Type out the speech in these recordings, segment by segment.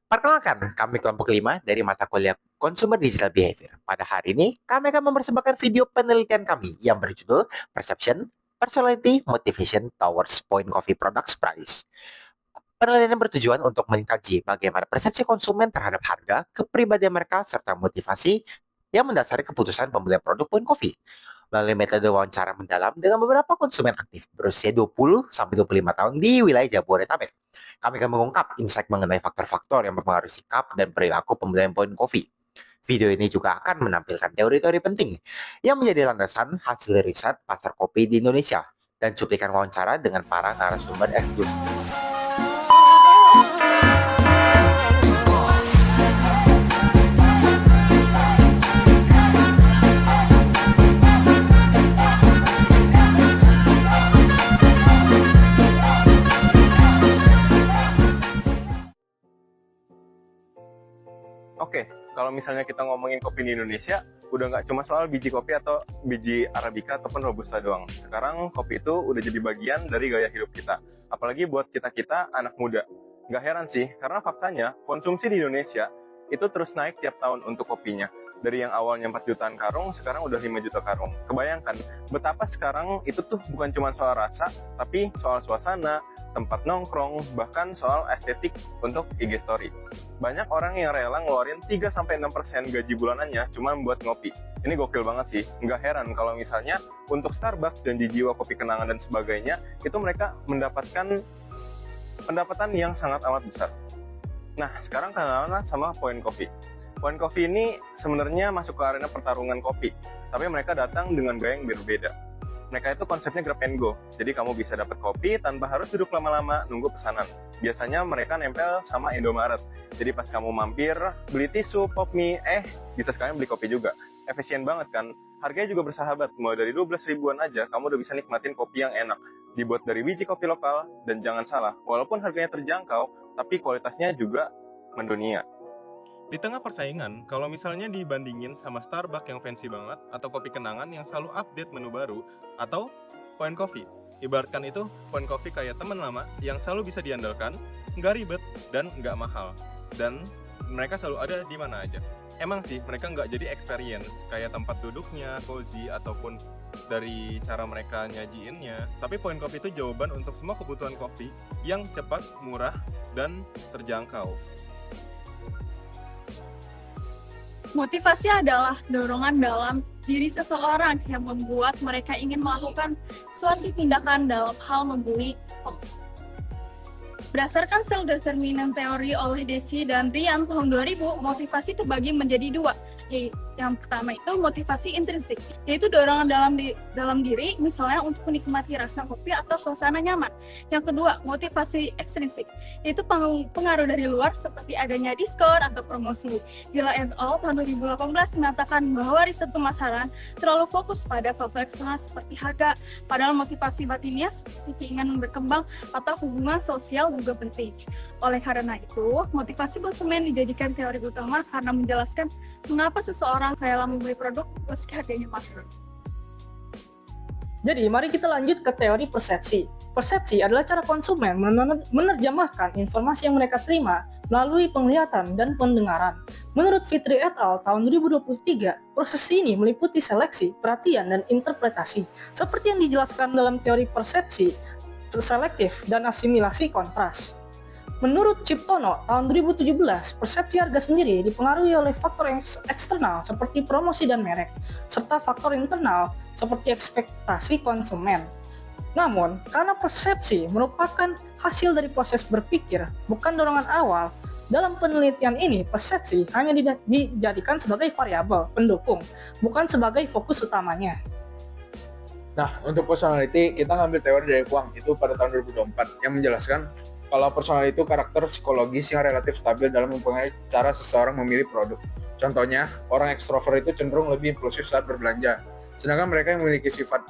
Perkenalkan, kami kelompok 5 dari mata kuliah Consumer Digital Behavior. Pada hari ini, kami akan mempersembahkan video penelitian kami yang berjudul Perception, Personality, Motivation Towards Point Coffee Products Price. Penelitian bertujuan untuk mengkaji bagaimana persepsi konsumen terhadap harga, kepribadian mereka, serta motivasi yang mendasari keputusan pembelian produk Point Coffee. Melalui metode wawancara mendalam dengan beberapa konsumen aktif berusia 20-25 tahun di wilayah Jabodetabek. Kami akan mengungkap insight mengenai faktor-faktor yang mempengaruhi sikap dan perilaku pembelian Point Coffee. Video ini juga akan menampilkan teori-teori penting yang menjadi landasan hasil riset pasar kopi di Indonesia dan cuplikan wawancara dengan para narasumber eksklusif. Oke, kalau misalnya kita ngomongin kopi di Indonesia, udah nggak cuma soal biji kopi atau biji Arabica ataupun Robusta doang. Sekarang kopi itu udah jadi bagian dari gaya hidup kita. Apalagi buat kita-kita anak muda. Nggak heran sih, karena faktanya konsumsi di Indonesia itu terus naik tiap tahun untuk kopinya. Dari yang awalnya 4 jutaan karung, sekarang udah 5 juta karung. Kebayangkan, betapa sekarang itu tuh bukan cuma soal rasa, tapi soal suasana, tempat nongkrong, bahkan soal estetik untuk IG story. Banyak orang yang rela ngeluarin 3-6% gaji bulanannya cuma buat ngopi. Ini gokil banget sih. Nggak heran kalau misalnya untuk Starbucks dan Jiwa Kopi Kenangan dan sebagainya, itu mereka mendapatkan pendapatan yang sangat amat besar. Nah, sekarang kenalan sama Point Coffee. Point Coffee ini sebenarnya masuk ke arena pertarungan kopi, tapi mereka datang dengan gaya yang berbeda. Mereka itu konsepnya grab and go, jadi kamu bisa dapat kopi tanpa harus duduk lama-lama nunggu pesanan. Biasanya mereka nempel sama Indomaret, jadi pas kamu mampir, beli tisu, pop mie, bisa sekalian beli kopi juga. Efisien banget kan? Harganya juga bersahabat, mulai dari 12 ribuan aja, kamu udah bisa nikmatin kopi yang enak. Dibuat dari biji kopi lokal, dan jangan salah, walaupun harganya terjangkau, tapi kualitasnya juga mendunia. Di tengah persaingan, kalau misalnya dibandingin sama Starbucks yang fancy banget, atau Kopi Kenangan yang selalu update menu baru, atau Point Coffee. Ibaratkan itu, Point Coffee kayak teman lama yang selalu bisa diandalkan, nggak ribet, dan nggak mahal. Dan mereka selalu ada di mana aja. Emang sih, mereka nggak jadi experience, kayak tempat duduknya, cozy, ataupun dari cara mereka nyajiinnya. Tapi Point Coffee itu jawaban untuk semua kebutuhan kopi yang cepat, murah, dan terjangkau. Motivasi adalah dorongan dalam diri seseorang yang membuat mereka ingin melakukan suatu tindakan dalam hal membeli. Berdasarkan self-determinant theory oleh Deci dan Ryan tahun 2000, motivasi terbagi menjadi dua. Yang pertama itu motivasi intrinsik, yaitu dorongan dalam diri, misalnya untuk menikmati rasa kopi atau suasana nyaman. Yang kedua, motivasi ekstrinsik, yaitu pengaruh dari luar seperti adanya diskon atau promosi. Gila et al. Tahun 2018 mengatakan bahwa riset pemasaran terlalu fokus pada faktor eksternal seperti harga, padahal motivasi batinnya seperti keinginan berkembang atau hubungan sosial juga penting. Oleh karena itu, motivasi konsumen dijadikan teori utama karena menjelaskan mengapa seseorang rela membeli produk meski harganya mahal. Jadi, mari kita lanjut ke teori persepsi. Persepsi adalah cara konsumen menerjemahkan informasi yang mereka terima melalui penglihatan dan pendengaran. Menurut Fitri et al. Tahun 2023, proses ini meliputi seleksi, perhatian, dan interpretasi. Seperti yang dijelaskan dalam teori persepsi, selektif, dan asimilasi kontras. Menurut Ciptono, tahun 2017, persepsi harga sendiri dipengaruhi oleh faktor eksternal seperti promosi dan merek, serta faktor internal seperti ekspektasi konsumen. Namun, karena persepsi merupakan hasil dari proses berpikir, bukan dorongan awal, dalam penelitian ini persepsi hanya dijadikan sebagai variabel pendukung, bukan sebagai fokus utamanya. Nah, untuk personality, kita ngambil teori dari Huang, itu pada tahun 2024, yang menjelaskan kalau personality itu karakter psikologis yang relatif stabil dalam mempengaruhi cara seseorang memilih produk. Contohnya, orang ekstrovert itu cenderung lebih impulsif saat berbelanja, sedangkan mereka yang memiliki sifat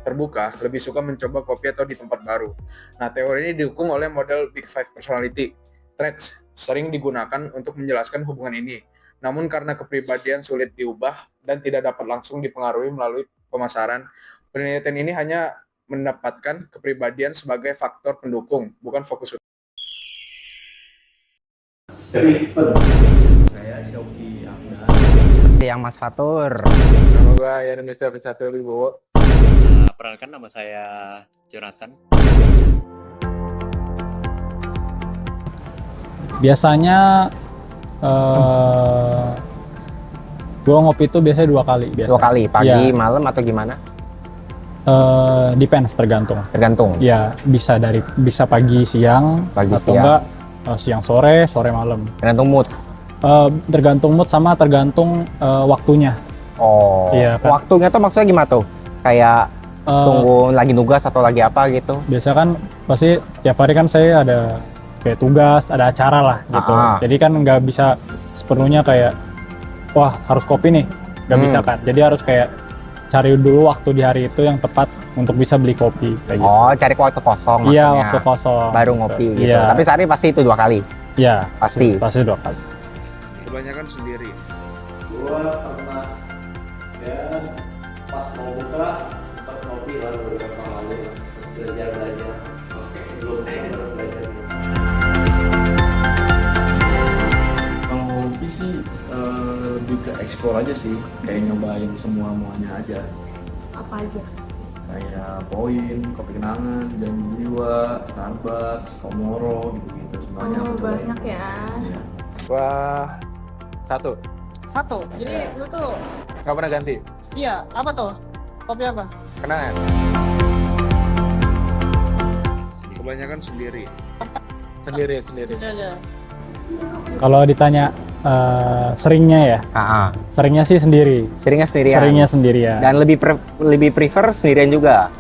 terbuka lebih suka mencoba kopi atau di tempat baru. Nah, teori ini didukung oleh model Big Five Personality Traits, sering digunakan untuk menjelaskan hubungan ini. Namun karena kepribadian sulit diubah dan tidak dapat langsung dipengaruhi melalui pemasaran, penelitian ini hanya mendapatkan kepribadian sebagai faktor pendukung, bukan fokus utama. Saya Syauki Ahmad. Siang Mas Fatur. Nama gue Yan Mr. Satu Wibowo. Perkenalkan nama saya Jonathan. Biasanya gue ngopi itu biasanya 2 kali. Dua kali, pagi, Iya. malam atau gimana? Depends, tergantung. Tergantung. Ya bisa pagi, siang, Pagi, atau siang. enggak siang, sore, sore, malam. Tergantung mood. Tergantung mood sama tergantung waktunya. Oh. Iya, kan. Waktunya tuh maksudnya gimana tuh? Kayak tunggu lagi nugas atau lagi apa gitu? Biasa kan pasti tiap hari kan saya ada kayak tugas, ada acara lah gitu. Jadi kan nggak bisa sepenuhnya kayak wah harus kopi nih, nggak bisa kan. Jadi harus kayak cari dulu waktu di hari itu yang tepat untuk bisa beli kopi kayak gitu. Oh, cari waktu kosong maksudnya. Iya, waktu kosong. Baru ngopi gitu. Iya. Tapi sehari pasti itu 2 kali. Iya, Pasti. pasti 2 kali. Kebanyakan sendiri. Gua pernah ya pas mau buka sempat ngopi lah beberapa lalu belajar oke belum pernah belajar. Kalau ngopi sih lebih ke explore aja sih, kayak nyobain semuanya aja. Apa aja? Kayak Poin, Kopi Kenangan, Janji Jiwa, Starbucks, Tomorrow gitu-gitu semuanya aku cobain. Banyak ya. Iya. Wah, satu. Jadi lu tuh Gak pernah ganti. setia. Apa tuh? Kopi apa? Kenangan. Kebanyakan sendiri. Sendiri. Aja. Kalau ditanya seringnya ya, seringnya sih sendiri. Seringnya sendirian. Seringnya sendirian. Dan lebih prefer sendirian juga.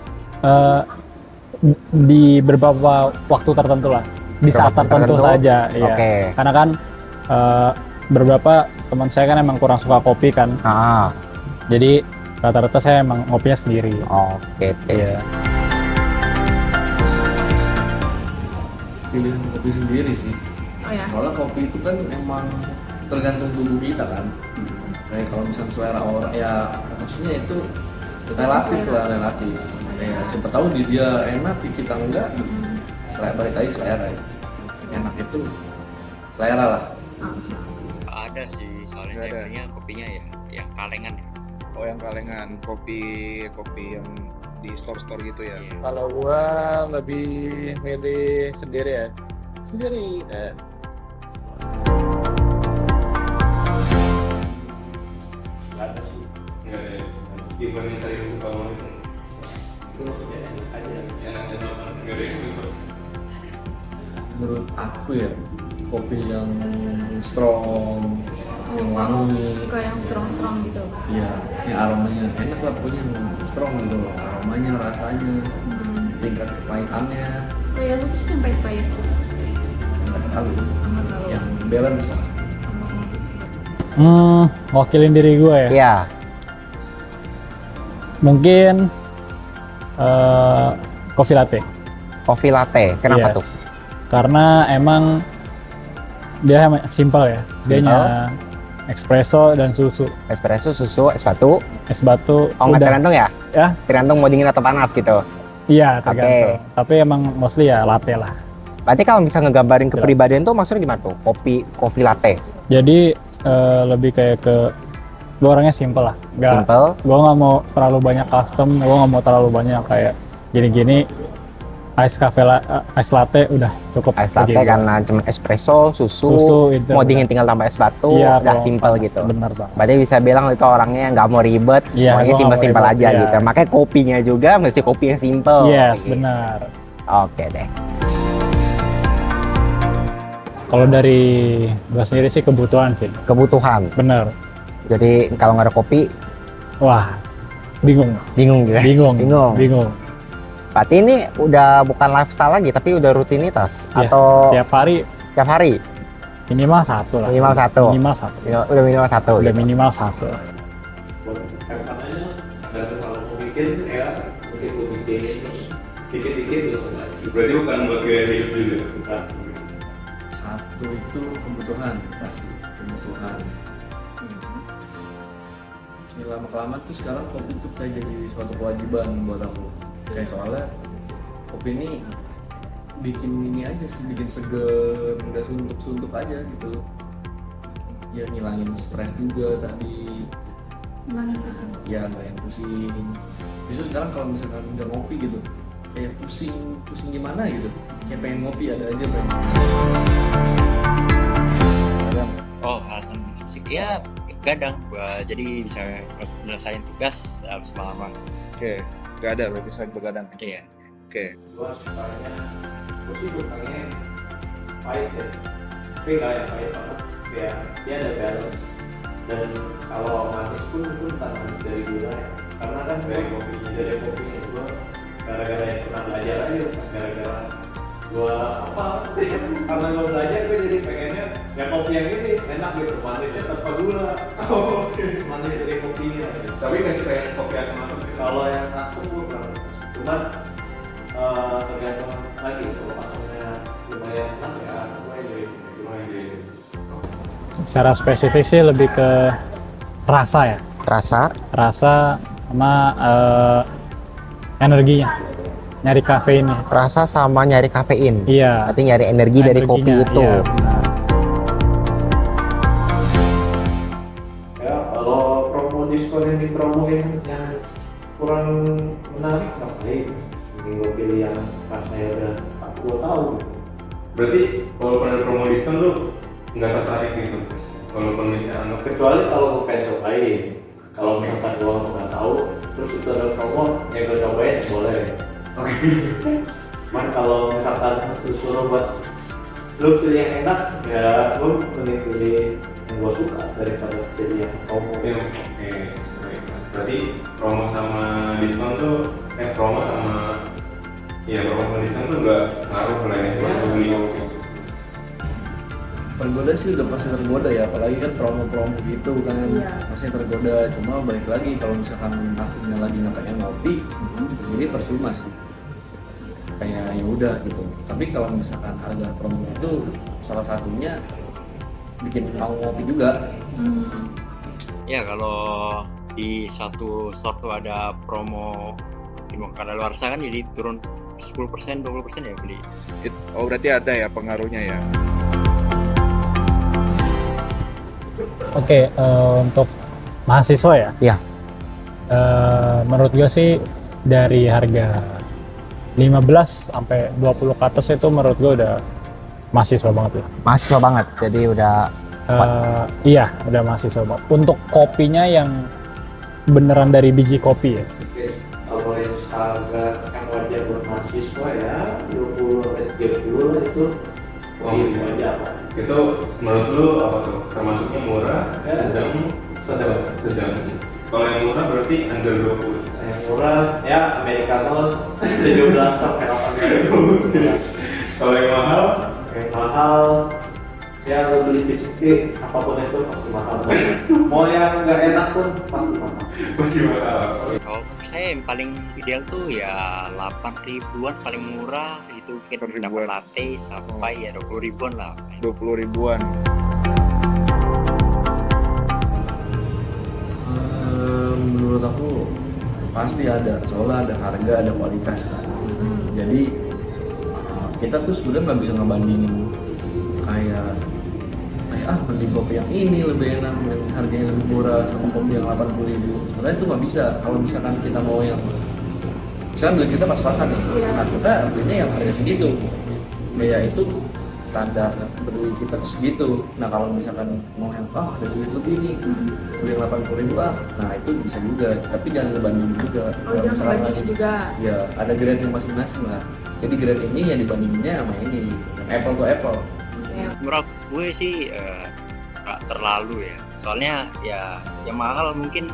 Di beberapa waktu tertentu lah, di saat tertentu saja. Iya. Oke. Karena kan beberapa teman saya kan emang kurang suka kopi kan. Jadi rata-rata saya emang ngopinya sendiri. Oke. Iya. Pilihan kopi sendiri sih. Oh ya. Soalnya kopi itu kan emang tergantung tubuh kita kan. Kayak kalau misalnya selera orang ya maksudnya itu relatif lah, relatif. Ya siapa tahu di dia enak di kita enggak. Selera balik lagi selera ya. Enak itu selera lah. Ada sih, soalnya saya belinya kopinya ya yang kalengan. Oh, yang kalengan, kopi yang di store-store gitu ya. Iya. Kalau gua lebih milih sendiri ya. Sendiri. Ada sih nggak ada event yang tadi suka banget itu enak aja nggak ada yang suka. Menurut aku ya kopi yang strong, yang wangi, Suka yang strong gitu. iya, yang aromanya enak lah pokoknya yang strong gitu loh, aromanya, rasanya, tingkat kepahitannya, Kayak lu tuh yang pahit-pahit. nggak terlalu, yang balance lah. Wakilin diri gue ya. Iya. Mungkin coffee latte. Coffee latte. Kenapa Yes. tuh? Karena emang dia simple ya. Dianya espresso dan susu. Espresso, susu, es batu. Es batu. Oh, nggak udah. tergantung ya? Ya. Tergantung mau dingin atau panas gitu. Iya, tergantung. Tapi emang mostly ya latte lah. Berarti kalau bisa ngegambarin kepribadian tuh maksudnya gimana tuh? Coffee latte. Jadi lebih kayak ke gue orangnya simple lah. Simple. Gue nggak mau terlalu banyak custom. Gue nggak mau terlalu banyak kayak gini-gini. Ice latte udah cukup. Ice latte karena cuma espresso, susu itu mau dingin tinggal tambah es batu, iya, udah simple gitu. Bener banget. Berarti bisa bilang itu orangnya nggak mau ribet, Iya, maunya gua nggak simpel-simpel mau aja ribet, gitu. iya. Makanya kopinya juga mesti kopi yang simple. Yes, gitu. benar. Oke deh. Kalau dari gue sendiri sih kebutuhan sih. Kebutuhan. Bener. Jadi kalau nggak ada kopi, wah bingung. Bingung gitu. Bingung. Berarti ini udah bukan lifestyle lagi, tapi udah rutinitas Ya, atau tiap hari minimal satu lah. Minimal satu. Udah minimal satu. Udah gitu. minimal satu. Buat effortnya nggak terlalu mau bikin ya mungkin gue bikin terus dikit-dikit terus lagi. Berarti bukan buat gaya hidup juga, bukan? Satu itu kebutuhan pasti, kebutuhan. Lama-kelamaan tuh sekarang kopi tuh kayak jadi suatu kewajiban buat aku. Kayak soalnya kopi ini bikin ini aja sih, bikin seger, nggak suntuk-suntuk aja gitu. Ya ngilangin stres juga tadi. Ya nggak yang pusing. Justru sekarang kalau misalkan udah ngopi gitu, kayak pusing gimana gitu. Kayak pengen ngopi ada aja pengen. Oh, alasan musik ya gadang, jadi bisa nyelesain tugas semalaman. Oke, nggak ada berarti selain begadang. Iya. Oke. Gue sih sukanya pahit ya, tapi nggak yang pahit banget. Ya, dia ada balance. Dan kalau manis pun itu bukan manis dari gula ya, karena kan dari kopinya gue gara-gara yang pernah belajar aja, bukan gara-gara gue apa karena gue belajar gue jadi pengennya ya kopi yang ini enak gitu, manisnya tanpa gula. Manis dari kopinya. Tapi nggak suka yang kopi asam-asam. Kalau yang asam gue kurang, cuman tergantung lagi kalau asamnya lumayan enak ya gue lumayan. Secara spesifik sih lebih ke rasa ya. Rasa sama energinya. Nyari kafeinnya. Rasa sama nyari kafein. Iya. Berarti nyari energi dari kopi itu. Iya, ya kalau promo diskon yang dipromoin yang kurang menarik ngapain? Ini gue pilih yang rasanya udah gue tahu. Berarti kalau pada promo diskon lu nggak tertarik gitu? Walaupun misalnya Kecuali kalau gue pengen cobain. Kalau misalkan gue nggak tahu, terus itu ada promo yang gue cobain boleh. oke. Cuman kalau misalkan disuruh buat lu pilih yang enak, ya gue mending pilih yang gue suka daripada pilih yang promo. Oke, baik. Berarti promo sama diskon tuh promo sama diskon tuh nggak ngaruh lah ya buat beli kopi. Tergoda sih udah pasti tergoda ya, apalagi kan promo-promo gitu kan. Pasti tergoda, cuma balik lagi kalau misalkan akhirnya lagi nggak pengen ngopi, jadi percuma sih. Kayak ya udah gitu. Tapi kalau misalkan harga promo itu salah satunya bikin mau ngopi juga. Ya kalau di satu store tuh ada promo mungkin kadaluarsa kan, jadi turun 10%, 20% ya beli. Oh berarti ada ya pengaruhnya ya. Oke, untuk mahasiswa ya? Iya. Menurut gue sih dari harga 15 sampai 20 ke atas itu menurut gue udah mahasiswa banget ya. Mahasiswa banget, jadi udah iya, udah mahasiswa banget. Untuk kopinya yang beneran dari biji kopi ya. Oke, kalau range harga yang wajar buat mahasiswa ya 20-30 lah itu. Itu aja apa? Itu menurut lu apa tuh? Termasuknya murah, Ya, sedang. Kalau yang murah berarti under 20. yang murah ya Americano 17 sampai 18. Kalau yang mahal, Ya lo beli V60 apapun itu pasti mahal. Mau yang nggak enak pun pasti mahal. masih mahal. Kalau saya yang paling ideal tuh ya 8 ribuan paling murah, itu mungkin dapat latte sampai ya 20 ribuan lah. 20 ribuan. Menurut aku pasti ada, soalnya ada harga, ada kualitas kan. Jadi kita tuh sebenarnya nggak bisa ngebandingin kayak beli kopi yang ini lebih enak dan harganya lebih murah sama kopi yang 80 ribu. Sebenarnya itu nggak bisa. Kalau misalkan kita mau yang misalkan beli kita pas-pasan nih, nah kita belinya yang harga segitu, ya itu standar beli kita tuh segitu. Nah kalau misalkan mau yang ada duit lebih nih, beli yang 80 ribu nah itu bisa juga, tapi jangan ngebandingin juga. Kalau misalkan lagi juga ya ada grade yang masing-masing lah. Jadi grade ini yang dibandinginnya sama ini, yang apple to apple. Menurut gue sih nggak terlalu ya, soalnya ya yang mahal mungkin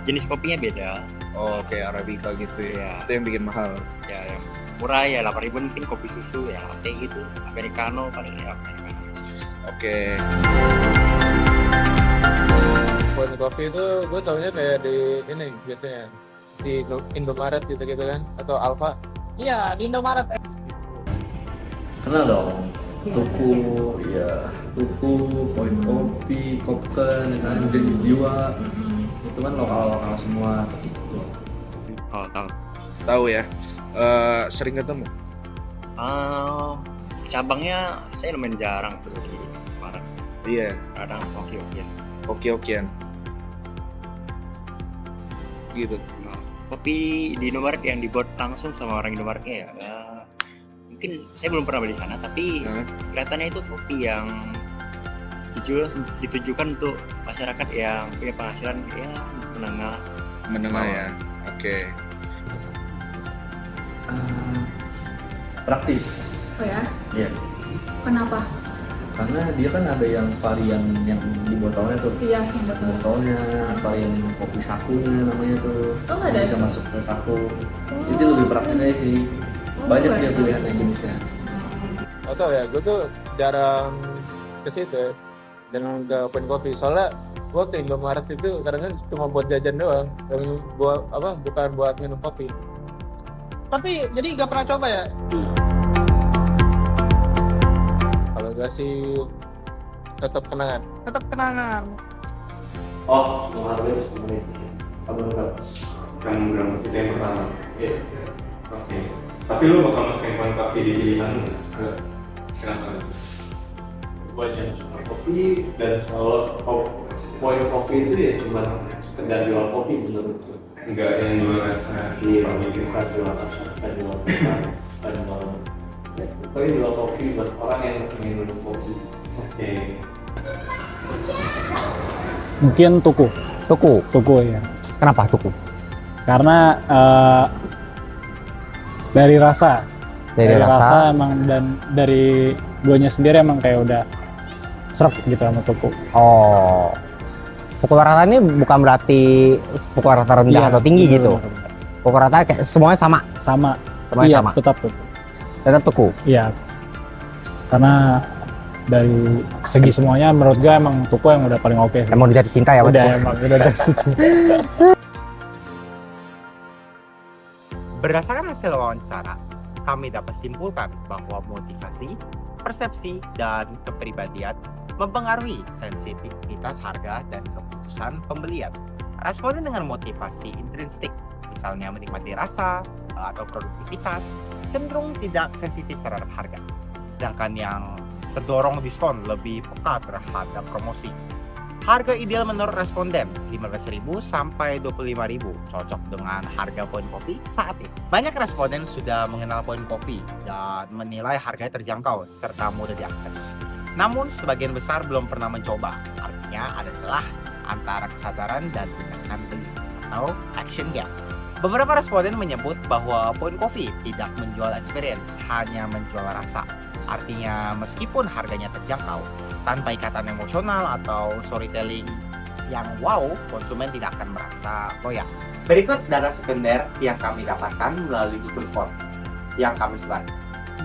jenis kopinya beda. Oh kayak Arabica gitu ya. Itu yang bikin mahal. Ya yang murah ya 8.000 mungkin kopi susu ya latte gitu, Americano paling ya Americano. Oke. Point Coffee itu gue taunya kayak di ini biasanya di Indomaret gitu-gitu kan, atau Alfa. Iya, di Indomaret. Kenal dong. Tuku, ya Tuku, Point Coffee, Kopken, Janji Jiwa, itu kan lokal semua. Oh tahu. Tahu ya. Sering ketemu? Cabangnya saya lumayan jarang tuh di Maret. Iya, Kadang oke-oke. oke-okean. Gitu. Nah, kopi di Indomaret yang dibuat langsung sama orang Indomaretnya ya, mungkin saya belum pernah beli di sana, tapi kelihatannya itu kopi yang ditujukan untuk masyarakat yang punya penghasilan ya menengah ya. Oke. Praktis. Oh ya? Iya. Kenapa? Karena dia kan ada yang varian yang di botolnya tuh. Iya, yang botolnya, varian kopi sakunya namanya tuh. Oh, nggak ada? Bisa masuk ke saku. Itu lebih praktis aja sih. Banyak dia pilihannya jenisnya. Oh tau ya, gue tuh jarang ke situ, jarang ke Point Coffee. Soalnya gue ke Indomaret itu kadang-kadang cuma buat jajan doang, bukan buat minum kopi. Tapi jadi nggak pernah coba ya? Kalau gue sih tetap kenangan. Tetap kenangan. Oh, mengaruhi sebenarnya itu. Kamu berapa? Kamu bilang itu yang pertama. Iya. Oke. Tapi lu bakal masukin Point Coffee di pilihan lu nggak? Kenapa? Banyak suka kopi dan kalau Point Coffee itu ya cuma sekedar jual kopi menurutku. Enggak yang jual rasa. Iya, bikin jual rasa, jual kopi, jual. Tapi jual kopi buat orang yang ingin minum kopi. Oke. Mungkin tuku ya. Kenapa tuku? Karena dari rasa emang, dan dari guanya sendiri emang kayak udah srek gitu sama tuku. Oh, pukul rata ini bukan berarti pukul rata rendah atau tinggi gitu. Pukul rata kayak semuanya sama. Semuanya sama. Tetap tuku. Iya. Karena dari segi semuanya menurut gue emang tuku yang udah paling oke. Emang udah jatuh cinta ya? Emang udah jatuh cinta. Berdasarkan hasil wawancara, kami dapat simpulkan bahwa motivasi, persepsi, dan kepribadian mempengaruhi sensitivitas harga dan keputusan pembelian. Responden dengan motivasi intrinsik, misalnya menikmati rasa atau produktivitas, cenderung tidak sensitif terhadap harga. Sedangkan yang terdorong diskon lebih peka terhadap promosi. Harga ideal menurut responden 15.000 sampai 25.000, cocok dengan harga Point Coffee saat ini. Banyak responden sudah mengenal Point Coffee dan menilai harganya terjangkau serta mudah diakses. Namun sebagian besar belum pernah mencoba. Artinya ada celah antara kesadaran dan tindakan beli atau action gap. Beberapa responden menyebut bahwa Point Coffee tidak menjual experience, hanya menjual rasa. Artinya meskipun harganya terjangkau, tanpa ikatan emosional atau storytelling yang wow, konsumen tidak akan merasa loyal. Berikut data sekunder yang kami dapatkan melalui Google Form yang kami sebar.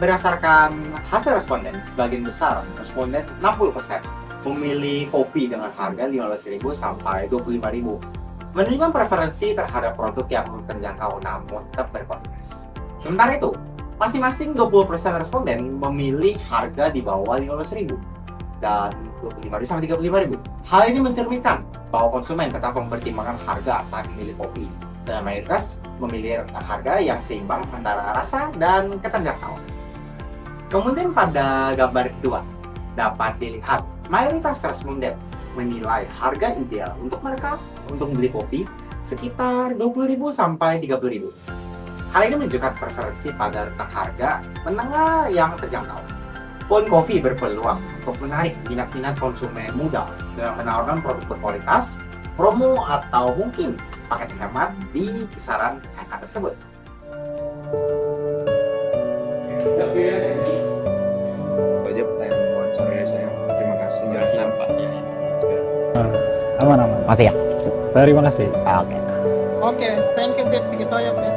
Berdasarkan hasil responden, sebagian besar responden 60% memilih kopi dengan harga 15.000 sampai 25.000. Menunjukkan preferensi terhadap produk yang terjangkau namun tetap berkualitas. Sementara itu, masing-masing 20% responden memilih harga di bawah 15.000 dan 25.000 sampai 35.000. Hal ini mencerminkan bahwa konsumen tetap mempertimbangkan harga saat memilih kopi, dan mayoritas memilih harga yang seimbang antara rasa dan keterjangkauan. Kemudian pada gambar kedua dapat dilihat mayoritas responden menilai harga ideal untuk mereka untuk membeli kopi sekitar 20.000 sampai 30.000. Hal ini menunjukkan preferensi pada rentang harga menengah yang terjangkau. Point Coffee berpeluang untuk menarik minat konsumen muda dengan menawarkan produk berkualitas, promo, atau mungkin paket hemat di kisaran angka tersebut. Tapi ya, itu aja pertanyaan wawancaranya saya. Terima kasih jelasnya Pak. Aman. Masih ya? Terima kasih. Oke, thank you Bit segitu aja Bit.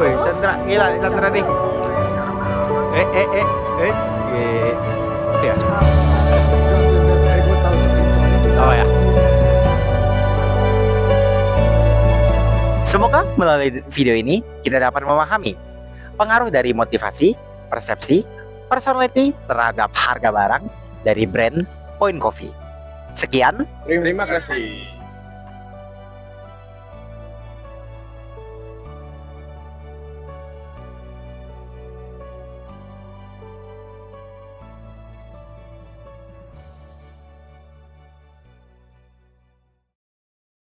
Woi, Chandra, gila nih Chandra nih. Ya. Oh ya. Semoga melalui video ini kita dapat memahami pengaruh dari motivasi, persepsi, personality terhadap harga barang dari brand Point Coffee. Sekian. Terima kasih.